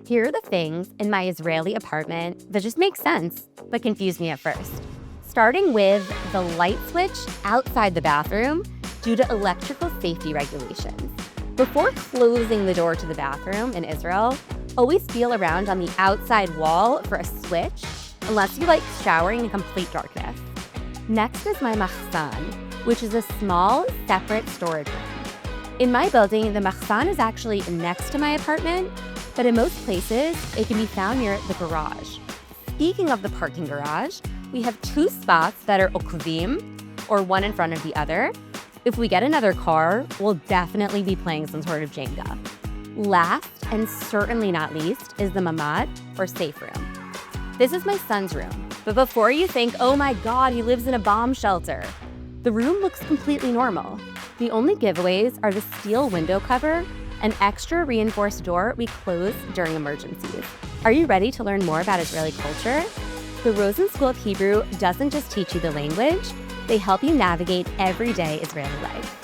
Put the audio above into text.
Here are the things in my Israeli apartment that just make sense, but confused me at first. Starting with the light switch outside the bathroom due to electrical safety regulations. Before closing the door to the bathroom in Israel, always feel around on the outside wall for a switch, unless you like showering in complete darkness. Next is my machsan, which is a small, separate storage room. In my building, the machsan is actually next to my apartment, but in most places, it can be found near the garage. Speaking of the parking garage, we have two spots that are okvim, or one in front of the other. If we get another car, we'll definitely be playing some sort of Jenga. Last, and certainly not least, is the mamad, or safe room. This is my son's room, but before you think, oh my God, he lives in a bomb shelter, the room looks completely normal. The only giveaways are the steel window cover, an extra reinforced door we close during emergencies. Are you ready to learn more about Israeli culture? The Rosen School of Hebrew doesn't just teach you the language, they help you navigate everyday Israeli life.